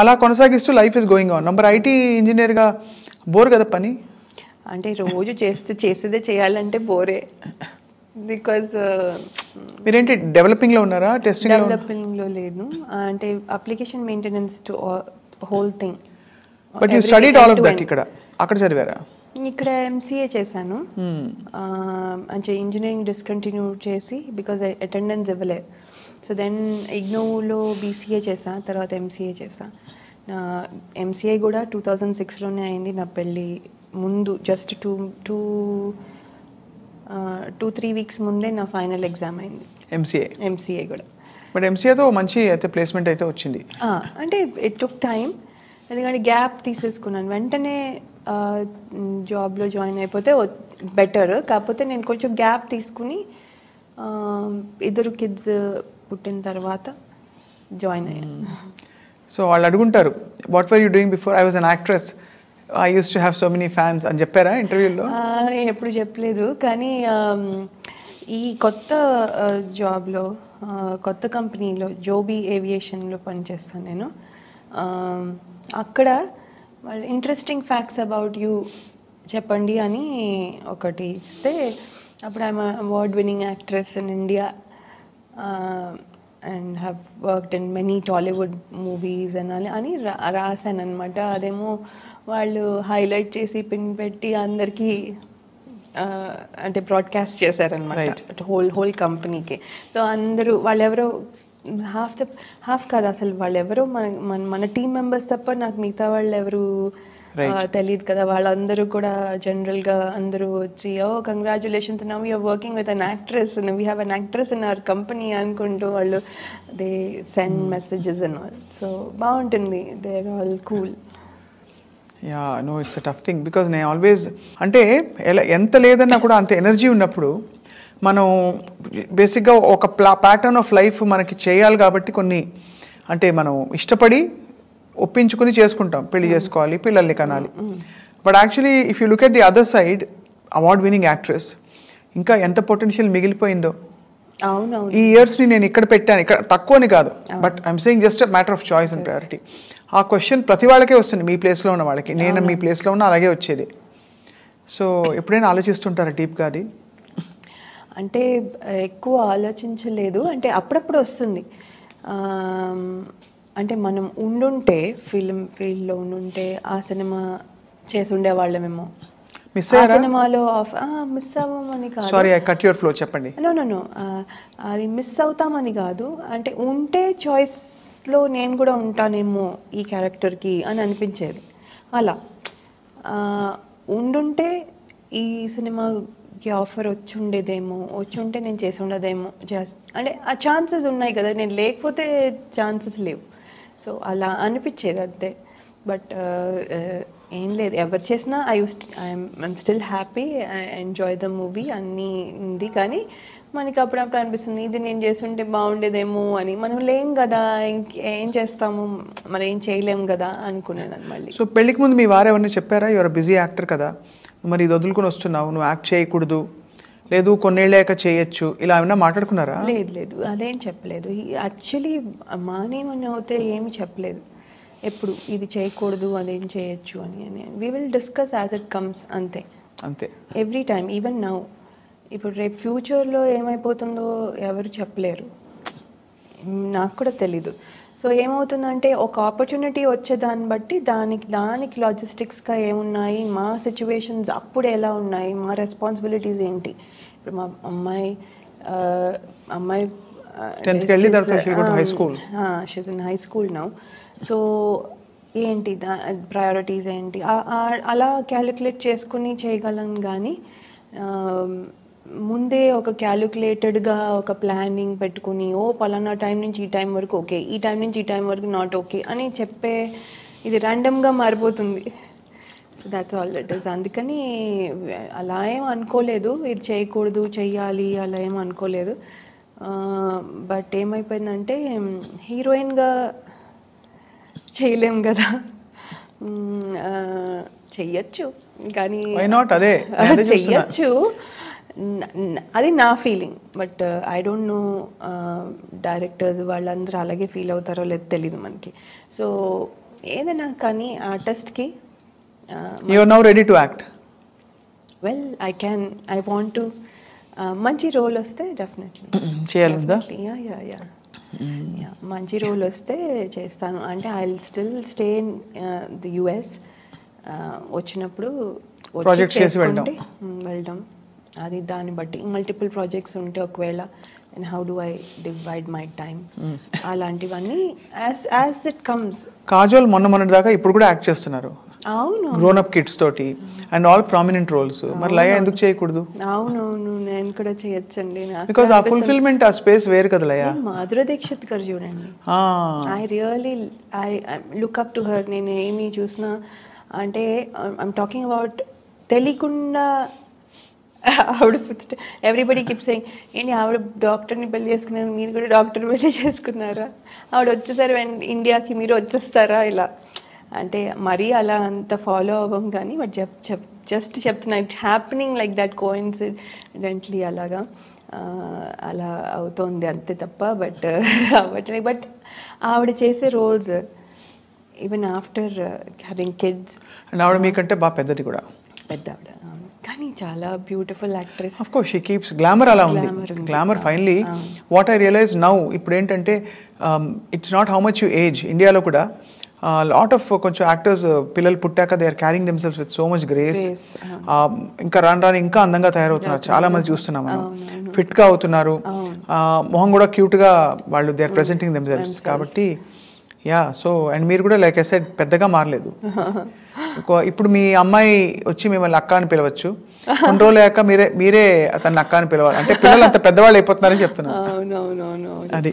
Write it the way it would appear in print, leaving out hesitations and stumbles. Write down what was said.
అలా కొనసాగిస్తూ life is going on. Number IT ఇంజనీర్గా బోర్ కదా పని? అంటే రోజు చేసేదే చేయాలంటే బోరే. బికాజ్ మీరేంటి డెవలపింగ్లో ఉన్నారా, టెస్టింగ్? డెవలపింగ్లో లేదు, అంటే application maintenance to whole thing. But you studied all of that ఇక్కడ, అక్కడ చదివారా? ఇక్కడ ఎంసీఏ చేశాను. అంటే ఇంజనీరింగ్ డిస్కంటిన్యూ చేసి బికాజ్ అటెండెన్స్ ఇవ్వలే. సో దెన్ ఇగ్నోలో బీసీఏ చేసా, తర్వాత ఎంసీఏ చేసా. ఎంసీఏ కూడా 2006లోనే అయింది. నా పెళ్ళి ముందు జస్ట్ 2-3 వీక్స్ ముందే నా ఫైనల్ ఎగ్జామ్ అయింది ఎంసీఏ కూడా. బట్ ఎంసీఏతో మంచి అయితే ప్లేస్మెంట్ అయితే వచ్చింది. అంటే ఇట్ టుక్ టైం, ఎందుకంటే గ్యాప్ తీసేసుకున్నాను. వెంటనే జాబ్లో జాయిన్ అయిపోతే బెటర్, కాకపోతే నేను కొంచెం గ్యాప్ తీసుకుని 2 కిడ్స్ పుట్టిన తర్వాత జాయిన్ అయ్యాను. సో వాళ్ళు అడుగుంటారు, what were you doing before? I was an actress, I use to have so many fans అని చెప్పారా ఇంటర్వ్యూలో? నేను ఎప్పుడు చెప్పలేదు, కానీ ఈ కొత్త జాబ్లో, కొత్త కంపెనీలో జోబీ ఏవియేషన్లో పనిచేస్తాను నేను. అక్కడ వాళ్ళు ఇంట్రెస్టింగ్ ఫ్యాక్ట్స్ అబౌట్ యూ చెప్పండి అని ఒకటి ఇస్తే, అప్పుడు I'm award winning actress in India and have worked in many Tollywood movies అని రాశాను అనమాట. అదేమో వాళ్ళు హైలైట్ చేసి పిన్ పెట్టి అందరికీ అంటే బ్రాడ్కాస్ట్ చేశారనమాట హోల్ కంపెనీకి. సో అందరూ వాళ్ళెవరో హాఫ్ కాదు అసలు, వాళ్ళెవరో మన టీమ్ మెంబర్స్ తప్ప నాకు మిగతా వాళ్ళు ఎవరు తెలియదు కదా. వాళ్ళందరూ కూడా జనరల్గా అందరూ వచ్చి, oh congratulations, now you are working with an actress, we have an actress in our company అనుకుంటూ వాళ్ళు they send messages and all. So బాగుంటుంది, they are all cool. Yeah no, it's a tough thing because నేను always అంటే ఎంత లేదన్నా కూడా అంత energy ఉన్నప్పుడు మనం బేసిక్గా ఒక ప్యాటర్న్ ఆఫ్ లైఫ్ మనకి చేయాలి కాబట్టి కొన్ని అంటే మనం ఇష్టపడి ఒప్పించుకుని చేసుకుంటాం, పెళ్లి చేసుకోవాలి, పిల్లల్ని కనాలి. But actually if you look at the other side, award winning actress, ఇంకా ఎంత పొటెన్షియల్ మిగిలిపోయిందో. ఈ ఇయర్స్ని నేను ఇక్కడ పెట్టాను, ఇక్కడ తక్కువని కాదు, but I'm saying just matter of choice and priority. ఆ క్వశ్చన్ ప్రతి వాళ్ళకే వస్తుంది, మీ ప్లేస్లో ఉన్న వాళ్ళకి. నేను మీ ప్లేస్లో ఉన్న అలాగే వచ్చేది. సో ఎప్పుడైనా ఆలోచిస్తుంటారా డీప్గా అది? అంటే ఎక్కువ ఆలోచించలేదు, అంటే అప్పుడప్పుడు వస్తుంది. అంటే మనం ఉండుంటే ఫిల్మ్ ఫీల్డ్లో ఉండుంటే ఆ సినిమా చేసి ఉండేవాళ్ళమేమో. సినిమాలో మిస్ అవ్వమని కాదు, sorry I cut your flow, చెప్పండి. నో అది మిస్ అవుతామని కాదు, అంటే ఉంటే చాయిస్లో నేను కూడా ఉంటానేమో ఈ క్యారెక్టర్కి అని అనిపించేది. అలా ఉండుంటే ఈ సినిమాకి ఆఫర్ వచ్చి ఉంటే నేను చేసి ఉండదేమో, అంటే ఆ ఛాన్సెస్ ఉన్నాయి కదా, నేను లేకపోతే ఛాన్సెస్ లేవు. సో అలా అనిపించేది అంతే. బట్ ఏం లేదు, ఎవరు చేసినా I'm still happy, I enjoy the movie అన్నీ ఉంది. కానీ మనకి అప్పుడప్పుడు అనిపిస్తుంది, ఇది నేను చేస్తుంటే బాగుండేదేమో అని. మనం లేం కదా, ఏం చేస్తాము, మనం ఏం చేయలేము కదా అనుకునేది మళ్ళీ. సో పెళ్ళికి ముందు మీ వారు ఎవరిని చెప్పారా, యువర్ బిజీ యాక్టర్ కదా, మరి ఇది వదులుకొని వస్తున్నావు, నువ్వు యాక్ట్ చేయకూడదు, లేదు కొన్నేళ్ళాక చేయొచ్చు, ఇలా ఏమన్నా మాట్లాడుకున్నారా? లేదు అదేం చెప్పలేదు. యాక్చువల్లీ మానేమని అయితే ఏమి చెప్పలేదు ఎప్పుడు, ఇది చేయకూడదు అదేం చేయొచ్చు అని. We will discuss as it comes, అంతే ఎవ్రీ టైమ్. ఈవెన్ నౌ, ఇప్పుడు రేపు ఫ్యూచర్లో ఏమైపోతుందో ఎవరు చెప్పలేరు, నాకు కూడా తెలీదు. సో ఏమవుతుందంటే ఒక ఆపర్చునిటీ వచ్చేదాన్ని బట్టి దానికి లాజిస్టిక్స్గా ఏమున్నాయి, మా సిచ్యువేషన్స్ అప్పుడు ఎలా ఉన్నాయి, మా రెస్పాన్సిబిలిటీస్ ఏంటి. ఇప్పుడు మా అమ్మాయి 10th కి వెళ్ళి high school, she's in high school now. So ఏంటి ప్రయారిటీస్ ఏంటి అలా క్యాలిక్యులేట్ చేసుకుని చేయగలను. కానీ ముందే ఒక క్యాలిక్యులేటెడ్గా ఒక ప్లానింగ్ పెట్టుకుని, పలానా టైం నుంచి ఈ టైం వరకు ఓకే, ఈ టైం నుంచి ఈ టైం వరకు నాట్ ఓకే అని చెప్పే, ఇది ర్యాండమ్గా మారిపోతుంది. So that's all it is. అందుకని అలా ఏం అనుకోలేదు, ఇది చేయకూడదు చెయ్యాలి అలా ఏం అనుకోలేదు. బట్ ఏమైపోయిందంటే హీరోయిన్గా చేయలేం కదా, చెయ్యొచ్చు కానీ చెయ్యొచ్చు, అది నా feeling. But I don't know directors వాళ్ళందరూ అలాగే ఫీల్ అవుతారో లేదో తెలియదు మనకి. సో ఏదైనా కానీ ఆర్టిస్ట్కి you are now ready to act. Well I want to మంచి రోల్ వస్తే డెఫినెట్లీ చేయాలందా? మంచి రోల్ వస్తే చేస్తాను. అంటే I will still stay in the US. వచ్చినప్పుడు Projects చేసి వెళ్దాం. అది దాన్ని బట్టి మల్టిపుల్ ప్రాజెక్ట్స్ ఉంటే ఒకవేళ and how do I divide my time అలాంటివన్నీ యాజ్ ఇట్ కమ్స్. కాజోల్ మొన్నటి దాకా ఇప్పుడు కూడా యాక్ట్ చేస్తున్నారు. అవును, గ్రోన్ అప్ కిడ్స్ తోటి అండ్ ఆల్ ప్రామినెంట్ రోల్స్. మరి లయ ఎందుకు చేయకూడదు? అవునవును, నేను కూడా చేయొచ్చండి. బికాస్ ఆ ఫుల్ఫిల్మెంట్, ఆ స్పేస్ వేరు కదా లయ. మాధురి దీక్షిత్ గారు చూడండి, I really look up to her. నేను ఏమి చూసినా అంటే ఐఎమ్ టాకింగ్ అబౌట్ తెలియకుండా ఆవిడ ఎవ్రీబడి కీప్ సేయింగ్ ఏంటి ఆవిడ డాక్టర్ని పెళ్లి చేసుకున్నారు, మీరు కూడా డాక్టర్ పెళ్లి చేసుకున్నారా, ఆవిడ వచ్చేసరి ఇండియాకి మీరు వచ్చేస్తారా, ఇలా అంటే మరీ అలా అంత ఫాలో అవ్వం కానీ బట్ జస్ట్ చెప్తున్నా it happening like that coincidentally అలాగా అలా అవుతోంది అంతే తప్ప బట్ అవ్వట్లేదు. బట్ ఆవిడ చేసే roles even after having kids, and ఆవిడ మీకంటే బాగా పెద్దది కూడా, పెద్ద ఆవిడ కానీ చాలా beautiful actress. Of course she keeps glamour. అలా ఉంది glamour. Finally what I realize now, ఇప్పుడు ఏంటంటే it's not how much you age. ఇండియాలో కూడా లాట్ ఆఫ్ కొంచెం యాక్టర్స్ పిల్లలు పుట్టాక they are carrying themselves with so much grace. ఇంకా రాను ఇంకా అందంగా తయారవుతున్నారు. చాలా మంది చూస్తున్నాం మనం. ఫిట్ గా అవుతున్నారు, మొహం కూడా క్యూట్ గా వాళ్ళు దే ఆర్ ప్రెజెంటింగ్ దెమ్సెల్స్. కాబట్టి సో అండ్ మీరు కూడా లైక్ ఐ సెడ్ పెద్దగా మారలేదు. ఇప్పుడు మీ అమ్మాయి వచ్చి మిమ్మల్ని అక్క అని పిలవచ్చు, కొన్ని రోజులు అయ్యాక మీరే అతన్ని అక్క అని పిలవాలి. అంటే పిల్లలు అంత పెద్దవాళ్ళు అయిపోతున్నారని చెప్తున్నారు. అవునవునవును, అది.